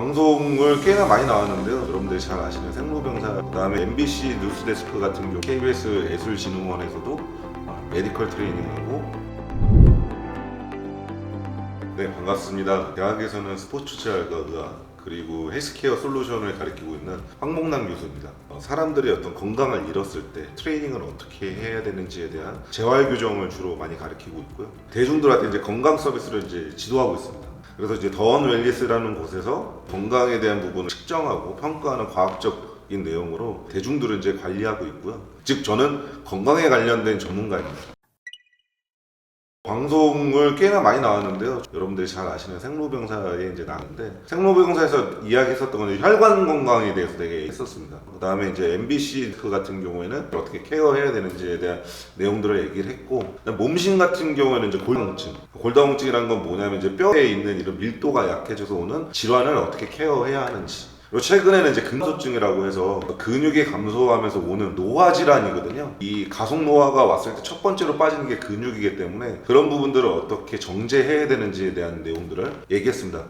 방송을 꽤나 많이 나왔는데요. 여러분들이 잘 아시는 생로병사, 그다음에 MBC 뉴스데스크 같은 경우 KBS 예술진흥원에서도 메디컬 트레이닝하고. 네, 반갑습니다. 대학에서는 스포츠 재활과 의학 그리고 헬스케어 솔루션을 가리키고 있는 황목남 교수입니다. 사람들이 어떤 건강을 잃었을 때 트레이닝을 어떻게 해야 되는지에 대한 재활 교정을 주로 많이 가리키고 있고요. 대중들한테 이제 건강 서비스를 이제 지도하고 있습니다. 그래서 이제 더원 웰리스라는 곳에서 건강에 대한 부분을 측정하고 평가하는 과학적인 내용으로 대중들을 이제 관리하고 있고요. 즉 저는 건강에 관련된 전문가입니다. 방송을 꽤나 많이 나왔는데요. 여러분들이 잘 아시는 생로병사에 이제 나왔는데, 생로병사에서 이야기했었던 건 혈관 건강에 대해서 되게 했었습니다. 그 다음에 이제 MBC 그 같은 경우에는 어떻게 케어해야 되는지에 대한 내용들을 얘기를 했고, 몸신 같은 경우에는 이제 골다공증. 골다공증이라는 건 뭐냐면 이제 뼈에 있는 이런 밀도가 약해져서 오는 질환을 어떻게 케어해야 하는지. 그리고 최근에는 이제 근소증이라고 해서 근육이 감소하면서 오는 노화 질환이거든요. 이 가속 노화가 왔을 때 첫 번째로 빠지는 게 근육이기 때문에 그런 부분들을 어떻게 정제해야 되는지에 대한 내용들을 얘기했습니다.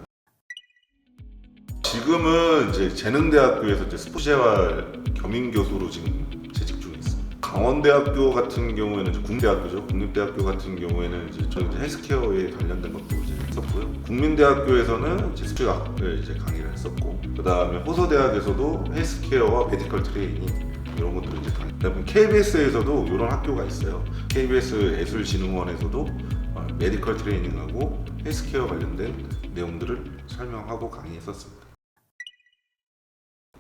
지금은 이제 재능대학교에서 이제 스포츠재활 겸임교수로 지금 재직 중에 있습니다. 강원대학교 같은 경우에는 이제 국립대학교죠. 국립대학교 같은 경우에는 이제 저는 이제 헬스케어에 관련된 것도 이제 했었고요. 국민대학교에서는 이제 스포츠학을 이제 강의를 했었고, 그 다음에 호서대학에서도 헬스케어와 메디컬 트레이닝 이런 것들을 이제 강의. 그다음에 KBS에서도 이런 학교가 있어요. KBS 예술진흥원에서도 메디컬 트레이닝하고 헬스케어 관련된 내용들을 설명하고 강의했었습니다.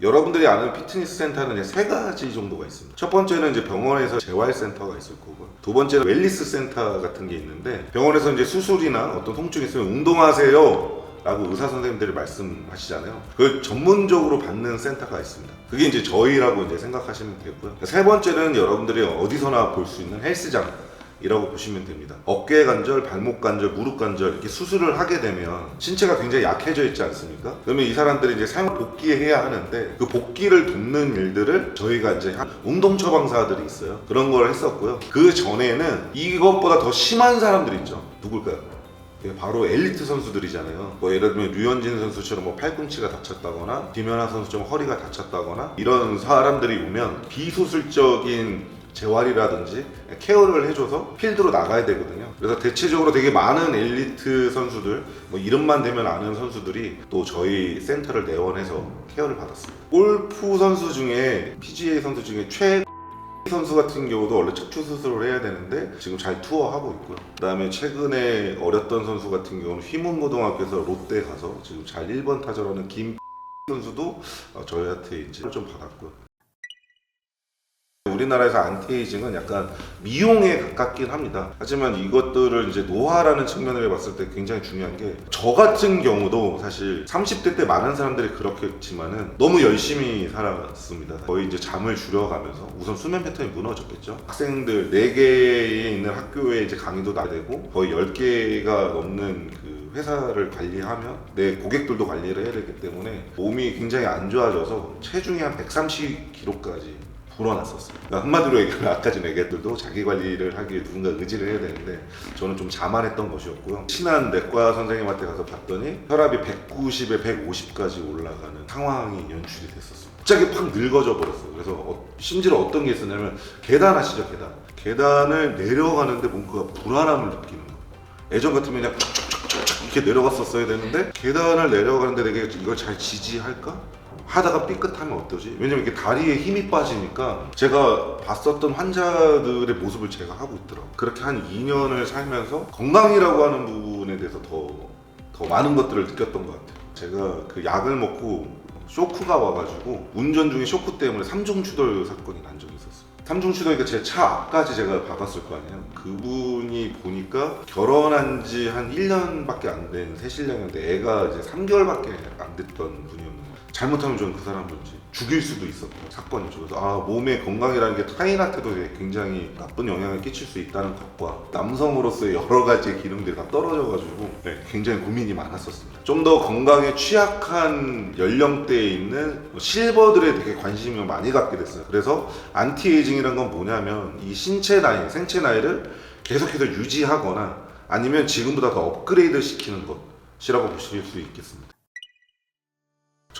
여러분들이 아는 피트니스 센터는 세 가지 정도가 있습니다. 첫 번째는 이제 병원에서 재활센터가 있을 거고요. 두 번째는 웰리스 센터 같은 게 있는데, 병원에서 이제 수술이나 어떤 통증이 있으면 운동하세요 라고 의사 선생님들이 말씀하시잖아요. 그걸 전문적으로 받는 센터가 있습니다. 그게 이제 저희라고 이제 생각하시면 되고요. 세 번째는 여러분들이 어디서나 볼 수 있는 헬스장 이라고 보시면 됩니다. 어깨 관절, 발목 관절, 무릎 관절 이렇게 수술을 하게 되면 신체가 굉장히 약해져 있지 않습니까? 그러면 이 사람들이 이제 사용 복귀해야 하는데, 그 복귀를 돕는 일들을 저희가 이제 운동 처방사들이 있어요. 그런 걸 했었고요. 그 전에는 이것보다 더 심한 사람들이 있죠. 누굴까요? 바로 엘리트 선수들이잖아요. 뭐 예를 들면 류현진 선수처럼 뭐 팔꿈치가 다쳤다거나 김연아 선수처럼 허리가 다쳤다거나 이런 사람들이 오면 비수술적인 재활이라든지 케어를 해줘서 필드로 나가야 되거든요. 그래서 대체적으로 되게 많은 엘리트 선수들, 뭐 이름만 대면 아는 선수들이 또 저희 센터를 내원해서 케어를 받았습니다. 골프 선수 중에, PGA 선수 중에 최 선수 같은 경우도 원래 척추 수술을 해야 되는데 지금 잘 투어하고 있고요. 그 다음에 최근에 어렸던 선수 같은 경우는 휘문고등학교에서 롯데 가서 지금 잘 1번 타자라는 김 선수도 저희한테 이제 좀 받았고요. 우리나라에서 안티에이징은 약간 미용에 가깝긴 합니다. 하지만 이것들을 이제 노화라는 측면을 봤을 때 굉장히 중요한 게, 저 같은 경우도 사실 30대 때 많은 사람들이 그렇겠지만은 너무 열심히 살았습니다. 거의 이제 잠을 줄여가면서 우선 수면 패턴이 무너졌겠죠. 학생들 4개에 있는 학교에 이제 강의도 나야 되고 거의 10개가 넘는 그 회사를 관리하며 내 고객들도 관리를 해야 되기 때문에 몸이 굉장히 안 좋아져서 체중이 한 130kg까지 불어났었어요. 그러니까 한마디로 얘기하면 아까 전에 얘기했들도 자기 관리를 하기 위해 누군가 의지를 해야 되는데 저는 좀 자만했던 것이었고요. 친한 내과 선생님한테 가서 봤더니 혈압이 190에 150까지 올라가는 상황이 연출이 됐었어요. 갑자기 팍 늙어져 버렸어요. 그래서 심지어 어떤 게 있었냐면, 계단 아시죠? 계단을 내려가는데 뭔가 불안함을 느끼는 거예요. 예전 같으면 그냥 쫙쫙쫙쫙 이렇게 내려갔었어야 되는데, 계단을 내려가는데 내가 이걸 잘 지지할까? 하다가 삐끗하면 어떠지? 왜냐면 이렇게 다리에 힘이 빠지니까 제가 봤었던 환자들의 모습을 제가 하고 있더라고요. 그렇게 한 2년을 살면서 건강이라고 하는 부분에 대해서 더 많은 것들을 느꼈던 것 같아요. 제가 그 약을 먹고 쇼크가 와가지고 운전 중에 쇼크 때문에 3중 추돌 사건이 난 적이 있었어요. 3중 추돌이니까 제 차 앞까지 제가 박았을 거 아니에요. 그분이 보니까 결혼한 지 한 1년밖에 안 된 새신랑인데 애가 이제 3개월밖에 안 됐던 분이었는데, 잘못하면 저는 그 사람을 이제 죽일 수도 있었고 사건이죠. 그래서 몸의 건강이라는 게 타인한테도 굉장히 나쁜 영향을 끼칠 수 있다는 것과 남성으로서의 여러 가지 기능들이 다 떨어져가지고 굉장히 고민이 많았었습니다. 좀 더 건강에 취약한 연령대에 있는 실버들에 되게 관심을 많이 갖게 됐어요. 그래서 안티에이징이란 건 뭐냐면, 이 신체 나이, 생체 나이를 계속해서 유지하거나 아니면 지금보다 더 업그레이드 시키는 것이라고 보실 수 있겠습니다.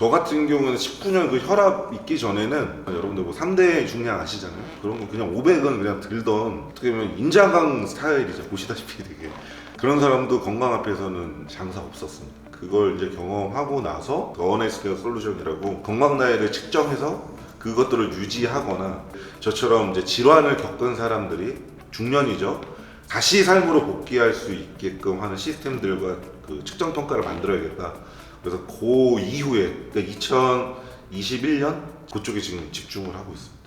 저 같은 경우는 19년 그 혈압 있기 전에는 여러분들 뭐 3대 중량 아시잖아요. 그런 거 그냥 500은 그냥 들던 어떻게 보면 인자강 스타일이죠. 보시다시피 되게 그런 사람도 건강 앞에서는 장사가 없었습니다. 그걸 이제 경험하고 나서 어네스트 솔루션이라고 건강 나이를 측정해서 그것들을 유지하거나 저처럼 이제 질환을 겪은 사람들이 중년이죠. 다시 삶으로 복귀할 수 있게끔 하는 시스템들과 그 측정 평가를 만들어야겠다. 그래서 그 이후에 그러니까 2021년 그쪽에 지금 집중을 하고 있습니다.